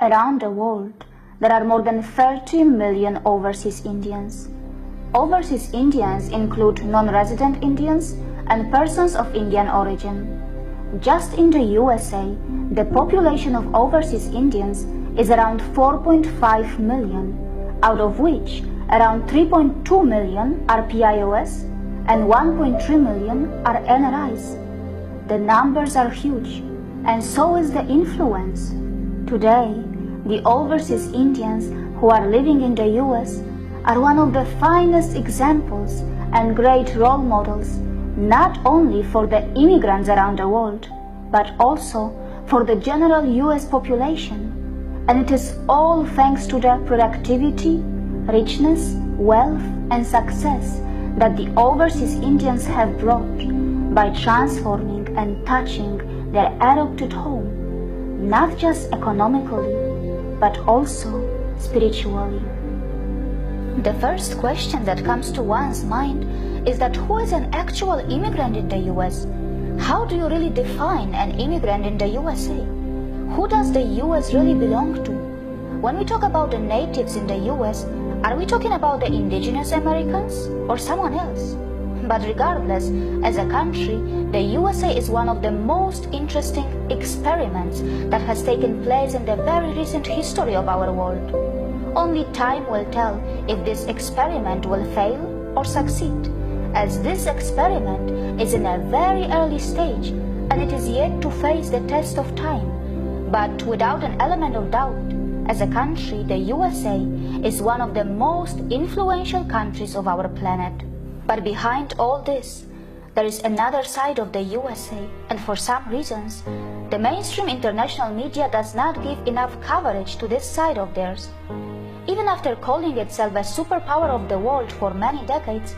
Around the world, there are more than 30 million overseas Indians. Overseas Indians include non-resident Indians and persons of Indian origin. Just in the USA, the population of overseas Indians is around 4.5 million, out of which around 3.2 million are PIOS and 1.3 million are NRIs. The numbers are huge, and so is the influence. Today, the overseas Indians who are living in the US are one of the finest examples and great role models, not only for the immigrants around the world, but also for the general US population. And it is all thanks to the productivity, richness, wealth, and success that the overseas Indians have brought by transforming and touching their adopted home, not just economically, but also spiritually. The first question that comes to one's mind is that who is an actual immigrant in the US? How do you really define an immigrant in the USA? Who does the US really belong to? When we talk about the natives in the US, are we talking about the indigenous Americans or someone else? But regardless, as a country, the USA is one of the most interesting experiments that has taken place in the very recent history of our world. Only time will tell if this experiment will fail or succeed, as this experiment is in a very early stage and it is yet to face the test of time. But without an element of doubt, as a country, the USA is one of the most influential countries of our planet. But behind all this, there is another side of the USA, and for some reasons, the mainstream international media does not give enough coverage to this side of theirs. Even after calling itself a superpower of the world for many decades,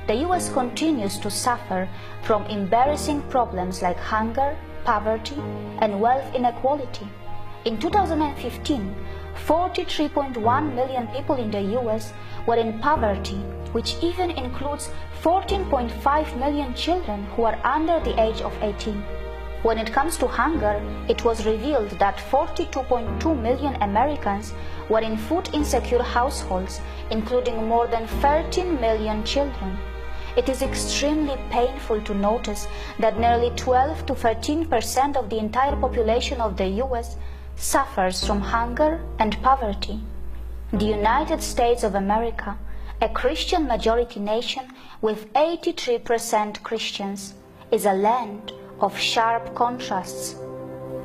the US continues to suffer from embarrassing problems like hunger, poverty, and wealth inequality. In 2015, 43.1 million people in the US were in poverty, which even includes 14.5 million children who are under the age of 18. When it comes to hunger, it was revealed that 42.2 million Americans were in food-insecure households, including more than 13 million children. It is extremely painful to notice that nearly 12 to 13% of the entire population of the US suffers from hunger and poverty. The United States of America, a Christian majority nation with 83% Christians, is a land of sharp contrasts.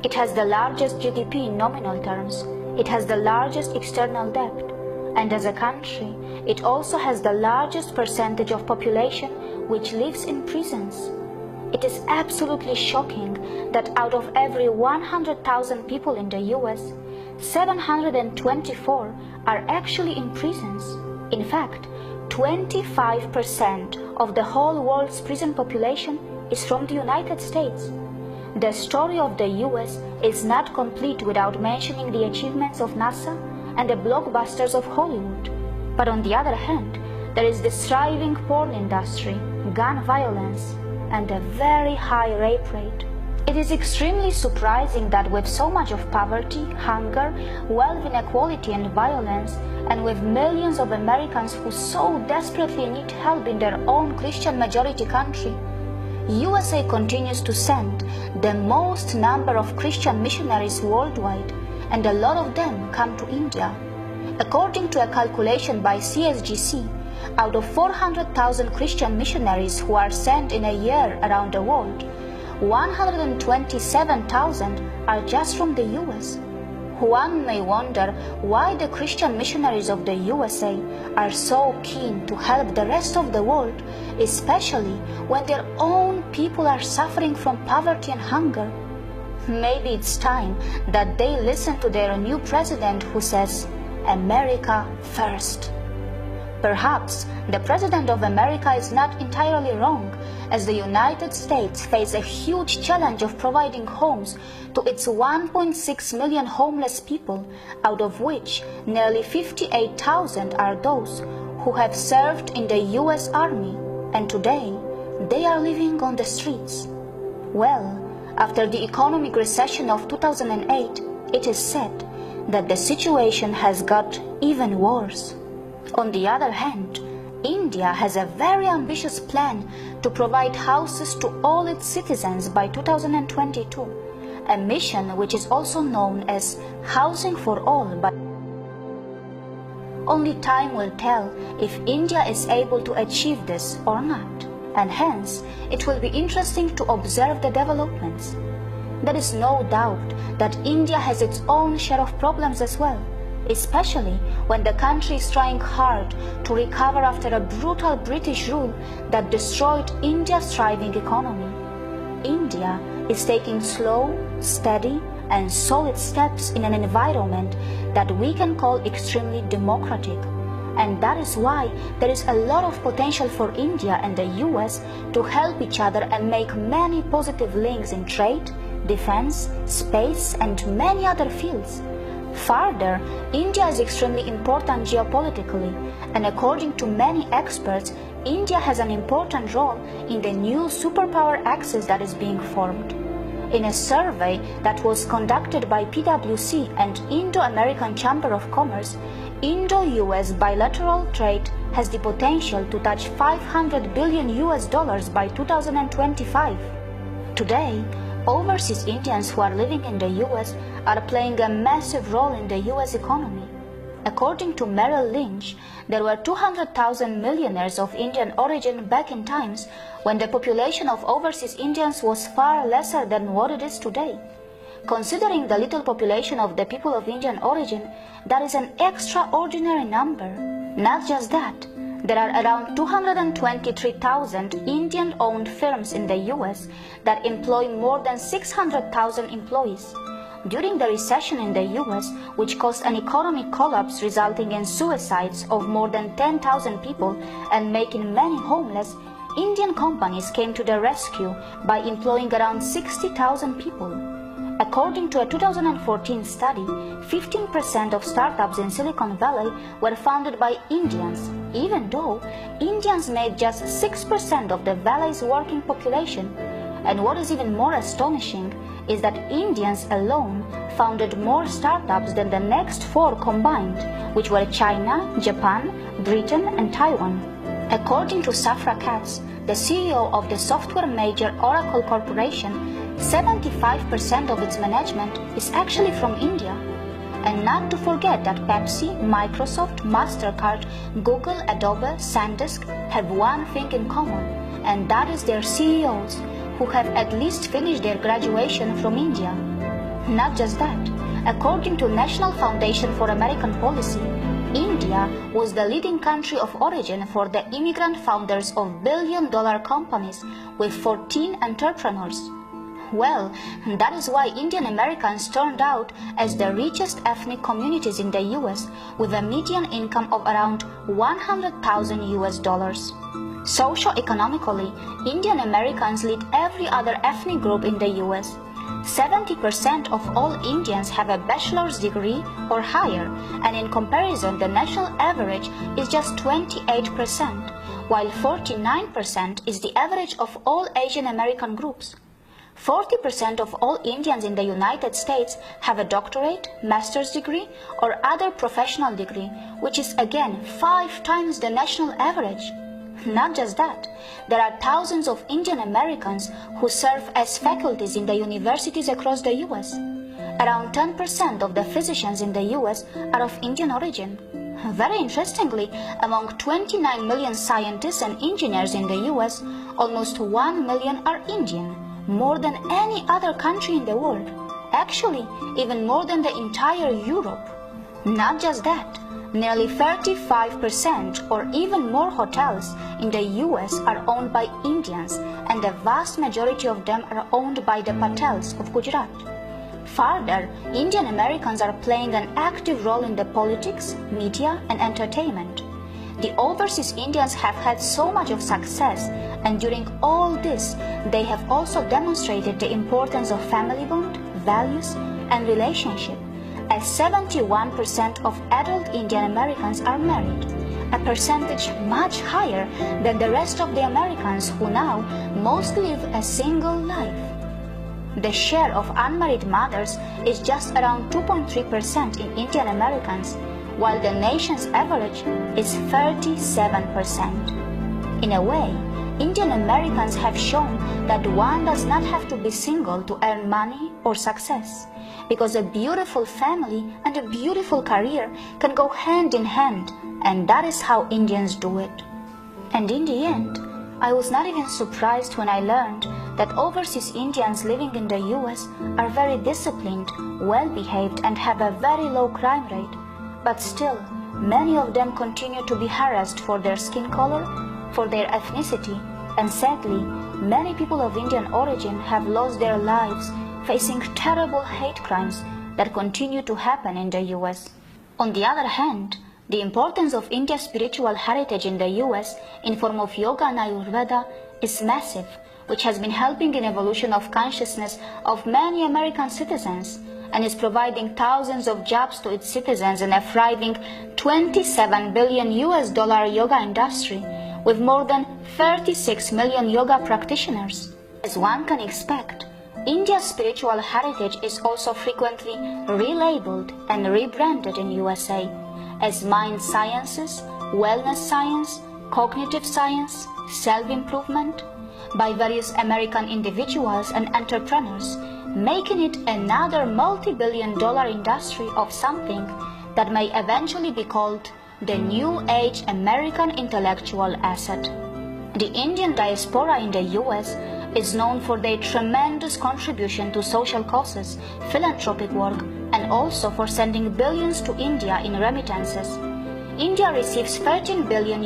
It has the largest GDP in nominal terms, it has the largest external debt, and as a country, it also has the largest percentage of population which lives in prisons. It is absolutely shocking that out of every 100,000 people in the US, 724 are actually in prisons. In fact, 25% of the whole world's prison population is from the United States. The story of the US is not complete without mentioning the achievements of NASA and the blockbusters of Hollywood. But on the other hand, there is the thriving porn industry, gun violence, and a very high rape rate. It is extremely surprising that with so much of poverty, hunger, wealth inequality and violence, and with millions of Americans who so desperately need help in their own Christian majority country, USA continues to send the most number of Christian missionaries worldwide, and a lot of them come to India. According to a calculation by CSGC, out of 400,000 Christian missionaries who are sent in a year around the world, 127,000 are just from the US. One may wonder why the Christian missionaries of the USA are so keen to help the rest of the world, especially when their own people are suffering from poverty and hunger. Maybe it's time that they listen to their new president who says, "America first." Perhaps the President of America is not entirely wrong, as the United States faces a huge challenge of providing homes to its 1.6 million homeless people, out of which nearly 58,000 are those who have served in the US Army, and today they are living on the streets. Well, after the economic recession of 2008, it is said that the situation has got even worse. On the other hand, India has a very ambitious plan to provide houses to all its citizens by 2022, a mission which is also known as Housing for All. But only time will tell if India is able to achieve this or not, and hence it will be interesting to observe the developments. There is no doubt that India has its own share of problems as well, especially when the country is trying hard to recover after a brutal British rule that destroyed India's thriving economy. India is taking slow, steady, and solid steps in an environment that we can call extremely democratic. And that is why there is a lot of potential for India and the US to help each other and make many positive links in trade, defense, space, and many other fields. Further, India is extremely important geopolitically, and according to many experts, India has an important role in the new superpower axis that is being formed. In a survey that was conducted by PwC and Indo-American Chamber of Commerce, Indo-US bilateral trade has the potential to touch $500 billion by 2025. Today, overseas Indians who are living in the US are playing a massive role in the US economy. According to Merrill Lynch, there were 200,000 millionaires of Indian origin back in times when the population of overseas Indians was far lesser than what it is today. Considering the little population of the people of Indian origin, that is an extraordinary number. Not just that, there are around 223,000 Indian-owned firms in the US that employ more than 600,000 employees. During the recession in the US, which caused an economic collapse resulting in suicides of more than 10,000 people and making many homeless, Indian companies came to the rescue by employing around 60,000 people. According to a 2014 study, 15% of startups in Silicon Valley were founded by Indians, even though Indians made just 6% of the valley's working population. And what is even more astonishing is that Indians alone founded more startups than the next four combined, which were China, Japan, Britain, and Taiwan. According to Safra Katz, the CEO of the software major Oracle Corporation, 75% of its management is actually from India. And not to forget that Pepsi, Microsoft, MasterCard, Google, Adobe, SanDisk have one thing in common, and that is their CEOs, who have at least finished their graduation from India. Not just that, according to National Foundation for American Policy, India was the leading country of origin for the immigrant founders of billion-dollar companies with 14 entrepreneurs. Well, that is why Indian Americans turned out as the richest ethnic communities in the US with a median income of around $100,000. Socio-economically, Indian Americans lead every other ethnic group in the US. 70% of all Indians have a bachelor's degree or higher, and in comparison, the national average is just 28%, while 49% is the average of all Asian American groups. 40% of all Indians in the United States have a doctorate, master's degree, or other professional degree, which is again 5 times the national average. Not just that, there are thousands of Indian Americans who serve as faculties in the universities across the US. Around 10% of the physicians in the US are of Indian origin. Very interestingly, among 29 million scientists and engineers in the US, almost 1 million are Indian, more than any other country in the world. Actually, even more than the entire Europe. Not just that, nearly 35% or even more hotels in the US are owned by Indians, and the vast majority of them are owned by the Patels of Gujarat. Further, Indian Americans are playing an active role in the politics, media, and entertainment. The overseas Indians have had so much of success, and during all this, they have also demonstrated the importance of family bond, values, and relationship, as 71% of adult Indian Americans are married, a percentage much higher than the rest of the Americans who now mostly live a single life. The share of unmarried mothers is just around 2.3% in Indian Americans, while the nation's average is 37%. In a way, Indian Americans have shown that one does not have to be single to earn money or success, because a beautiful family and a beautiful career can go hand in hand, and that is how Indians do it. And in the end, I was not even surprised when I learned that overseas Indians living in the US are very disciplined, well-behaved, and have a very low crime rate. But still, many of them continue to be harassed for their skin color, for their ethnicity, and sadly, many people of Indian origin have lost their lives facing terrible hate crimes that continue to happen in the US. On the other hand, the importance of India's spiritual heritage in the US in form of yoga and Ayurveda is massive, which has been helping in evolution of consciousness of many American citizens and is providing thousands of jobs to its citizens in a thriving $27 billion yoga industry with more than 36 million yoga practitioners. As one can expect, India's spiritual heritage is also frequently relabeled and rebranded in USA as mind sciences, wellness science, cognitive science, self-improvement by various American individuals and entrepreneurs, making it another multi-billion-dollar industry of something that may eventually be called the New Age American intellectual asset. The Indian diaspora in the US is known for their tremendous contribution to social causes, philanthropic work, and also for sending billions to India in remittances. India receives $13 billion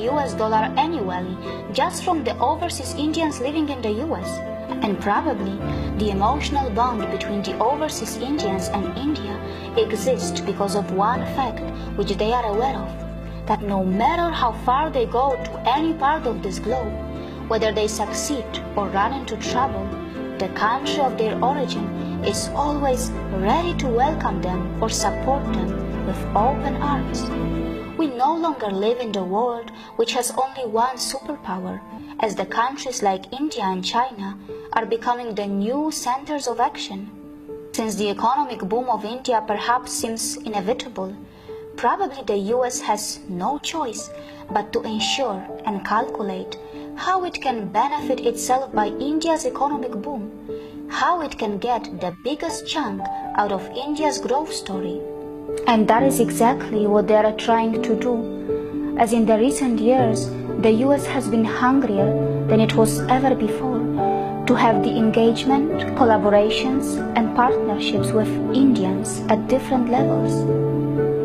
annually just from the overseas Indians living in the US. And probably the emotional bond between the overseas Indians and India exists because of one fact which they are aware of, that no matter how far they go to any part of this globe, whether they succeed or run into trouble, the country of their origin is always ready to welcome them or support them with open arms. We no longer live in the world which has only one superpower, as the countries like India and China are becoming the new centers of action. Since the economic boom of India perhaps seems inevitable, probably the US has no choice but to ensure and calculate how it can benefit itself by India's economic boom, how it can get the biggest chunk out of India's growth story. And that is exactly what they are trying to do, as in the recent years, the US has been hungrier than it was ever before to have the engagement, collaborations, and partnerships with Indians at different levels.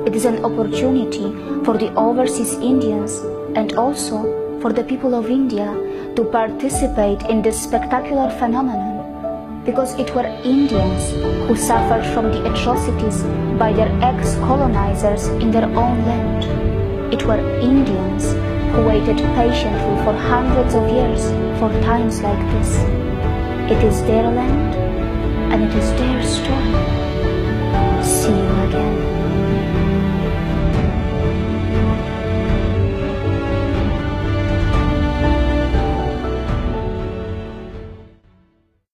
It is an opportunity for the overseas Indians and also for the people of India to participate in this spectacular phenomenon, because it were Indians who suffered from the atrocities by their ex-colonizers in their own land. It were Indians who waited patiently for hundreds of years for times like this. It is their land and it is their story.